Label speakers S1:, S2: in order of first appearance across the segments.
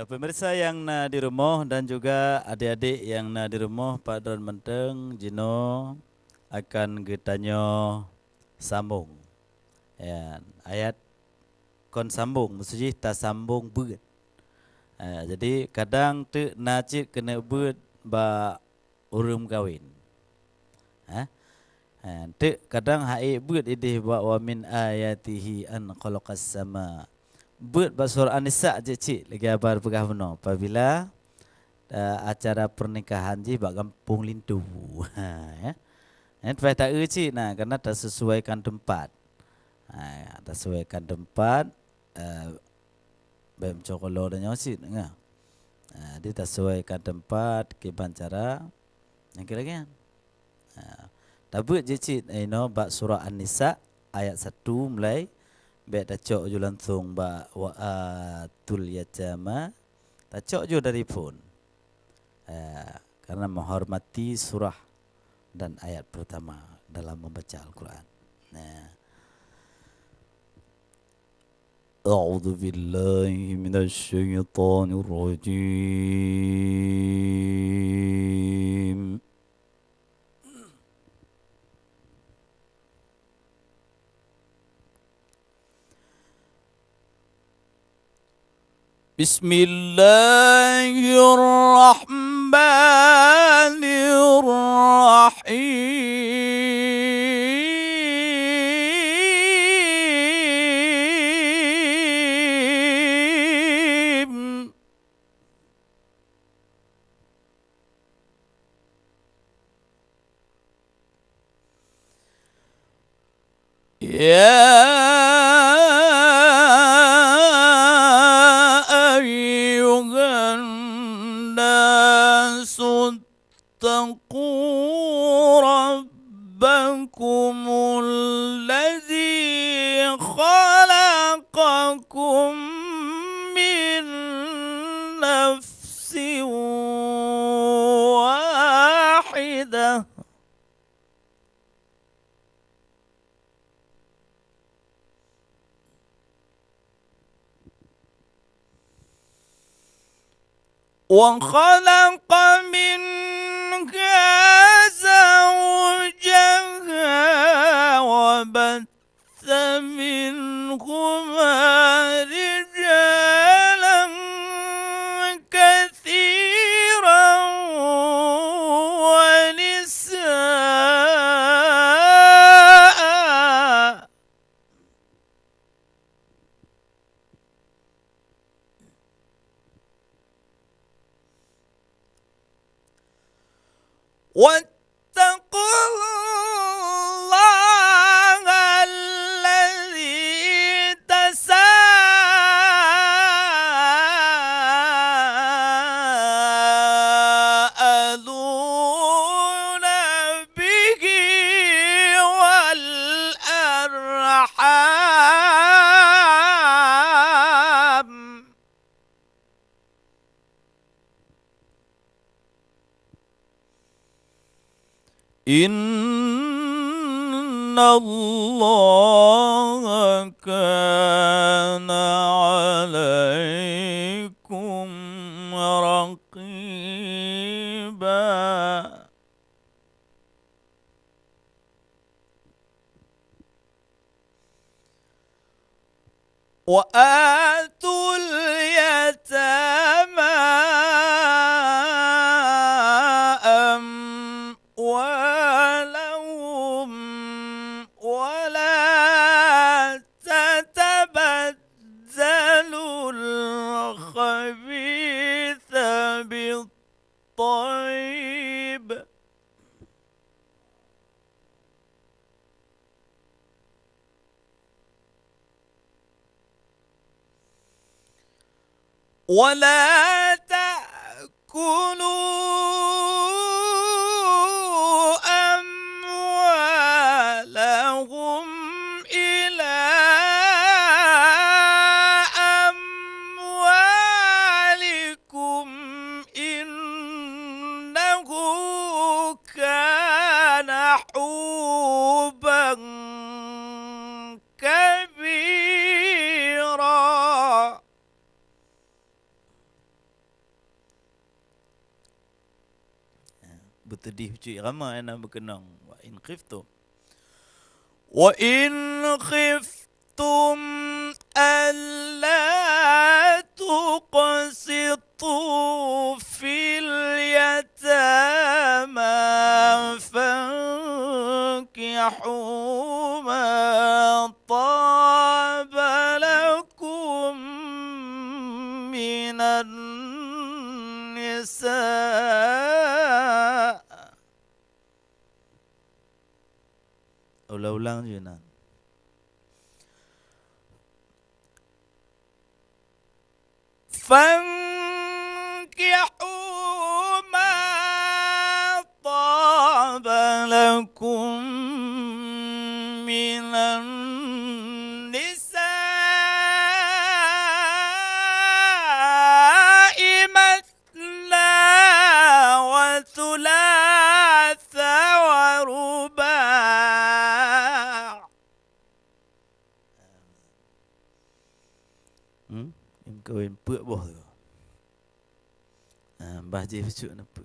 S1: Ya, pemirsa yang di rumah dan juga adik-adik yang di rumah, Pak Don Menteng, Jino akan bertanya sambung. Ya, ayat kon sambung, maksudnya tak sambung beut. Jadi kadang tu najik kena beut ba urum kawin. Tu kadang hai beut idih ba wa min ayatihi an khalaqas sama. Beut ba surah An-Nisa je cik lagi abar pegah benar. Apabila acara pernikahan je bak kampung lintu. Ya. Ini tak cik nah karena tak sesuaikan tempat. Tak sesuaikan tempat bem cokolo dan nyosit ngah. Dia tak sesuaikan tempat kiban cara yang kira-kira. Tapi je cik bak surah An-Nisa ayat 1 mulai baik tacok je langsung ba tul yatama tacok je dari pun karena menghormati surah dan ayat pertama dalam membaca Al-Quran. A'udzu billahi minasy syaithanir rajim. Bismillahirrahmanirrahim. Ya ayyuhan nasu taqu rabbakumul ladzi khalaqakum min nafsin wahidah وخلق منها زوجها وبث منهما رجالا كثيرا ونساء واتقوا الله الذي تساءلون به والأرحام إن الله كان عليكم رقيبا وآتوا اليتامى أموالهم ولا تتبدلوا الخبيث بالطيب ولا تأكلوا أموالهم إلى أموالكم إنه كان حوبا كبيرا tedih cuy ramai nak berkenang. Wa in khiftum alla tuqsitu fil yatama fankihu ma taba lakum minan nisa. Ulang-ulang je nak. Fankihu ma taba lakum minan nisa'i mathna wa thulatha wa ruba'. Em kahwin pek boh tu. Mbah je pucuk napa.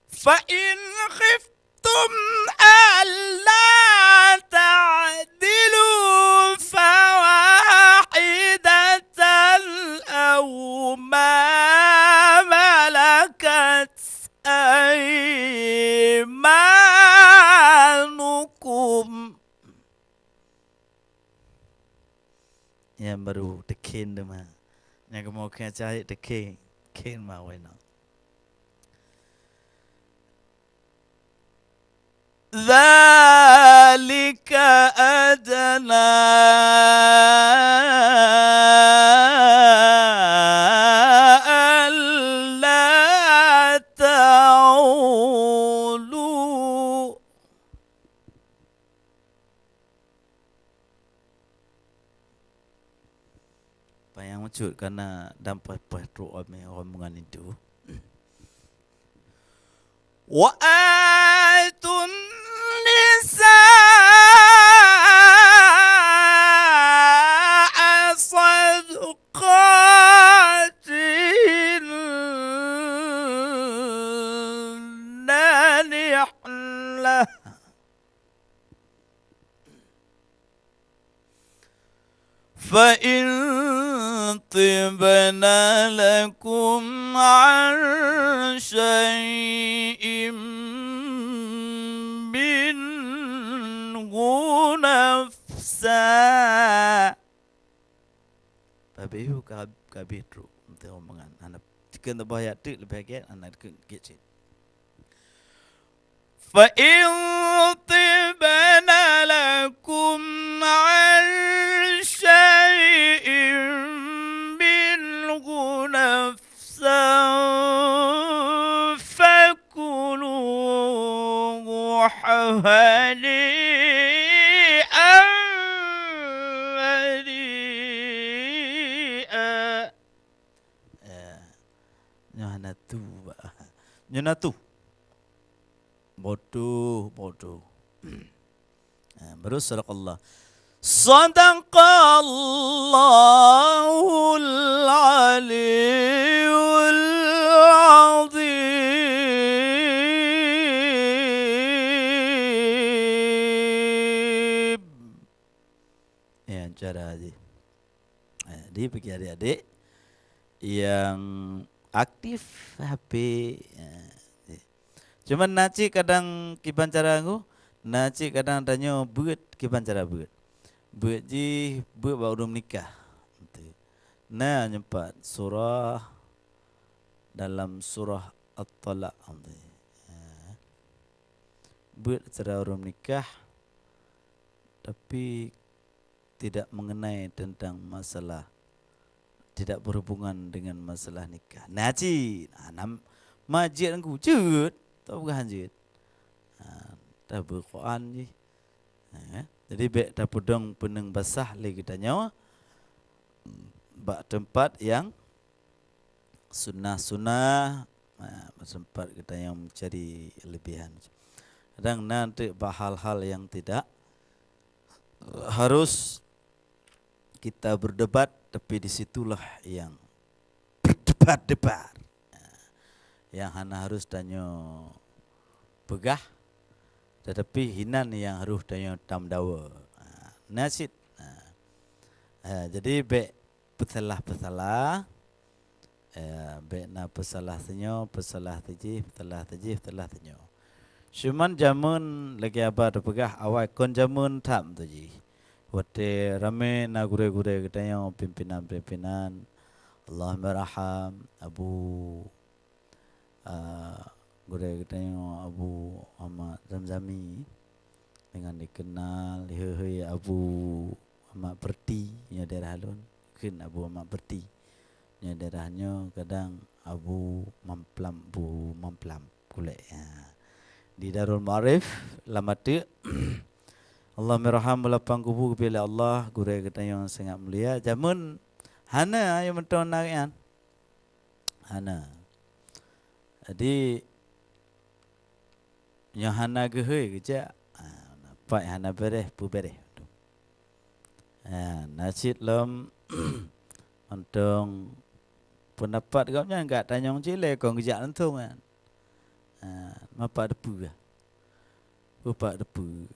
S1: Fa in khiftum alla ta'dilu fawahidatan aw ma malakat aymanukum. Yang baru dekin tu mah. Yang mau kena cari dekin, ken mah wena. Dzalika adna alla ta'ulu. Yang wujud karena dampai patro omongan itu. Wa atun nisaa sadqatin nanihlah. فإن طبن لكم عن شيء منه نفسا. Babihu kabitru untuk omongan anak tekan bahaya tu lebih baik anak kecil. فإن طبن لكم عن شيء منه نفسا فكلوه هنيئا مريئا. Nyonatu bodoh. Baru sadaqallah. Sadaqallahul aliyyul azim. Ya, cara aja. Jadi bagi adik-adik yang aktif HP. Cuman naci kadang kiban cara aku, naci kadang tanya buat kiban cara buat. Buat ji buat baru menikah. Nah nyempat surah dalam surah At-Talaq. Buat cara orang menikah tapi tidak mengenai tentang masalah, tidak berhubungan dengan masalah nikah. Naci, majid aku cut. Tak berhanjit. Tak berquran je. Jadi baik tak pedang peneng basah lagi kita nyawa. Bak tempat yang sunnah-sunnah, tempat kita yang mencari lebihan. Kadang nanti hal-hal yang tidak harus kita berdebat, tapi disitulah yang berdebat. debar-debar. Yang hana harus danyo pegah, tetapi hinan yang harus danyo tamdawa. Nasid. Jadi be pesalah-pesalah, be na pesalah senyo, pesalah tajih, pesalah senyo. Cuman jamun lagi apa tu pegah awal kon jamun tam tu ji. Wate rame na gure-gure katanya pimpinan-pimpinan Allah meraham Abu gure katanya Abu Ahmad Zamzami dengan dikenal he Abu Ahmad Berti nya daerah Halun kin Abu Ahmad Berti nya daerahnya kadang Abu Mamplam kulek di Darul Ma'arif Lamatu Allah meraham melapang kubu bila Allah gure kita yang sangat mulia jamun hana yang menton nakian hana jadi yang hana gehe kerja pak hana bereh pu bereh nasid lom untung pendapat kau nya enggak tanyong cile kau kerja lantung kan mapa depu upak depu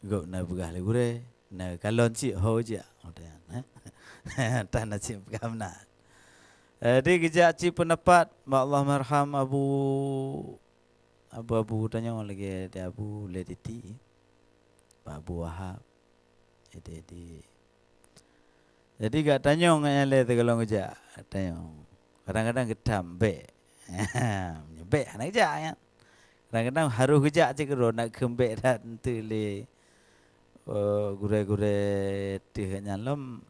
S1: gak na begah le gure na kalon cik ho je tanah cik kamna di kejak cik pendapat mak Allah marham Abu tanya lagi dia Abu Lediti Abu Wahab jadi gak tanya nganya le kalau kejak tanya kadang-kadang getam be be anak kejak ya kadang-kadang harus kejak cik ro nak kembek dan tu le gure-gure tih nyalom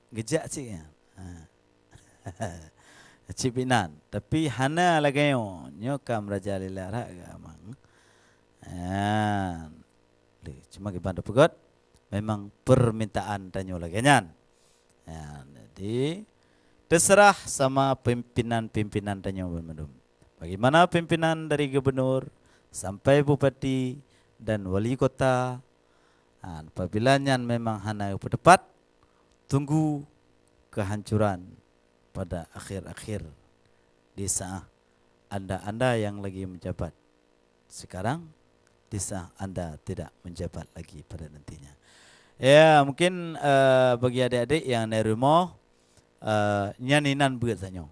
S1: gejak cik ya. Cik binan tapi hana lagi nyo kam raja lila rak amang. Cuma giban pegot memang permintaan tanyo lagi nyan. Jadi terserah sama pimpinan-pimpinan tanyo bermedum. Bagaimana pimpinan dari gubernur sampai bupati dan wali kota. Apabila nyan memang hana berdebat, tunggu kehancuran pada akhir-akhir di saat anda yang lagi menjabat sekarang, di saat anda tidak menjabat lagi pada nantinya. Ya mungkin bagi adik-adik yang dari rumah nyaninan buat saja.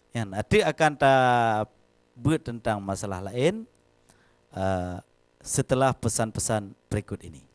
S1: Yang nanti akan tak buat tentang masalah lain setelah pesan-pesan berikut ini.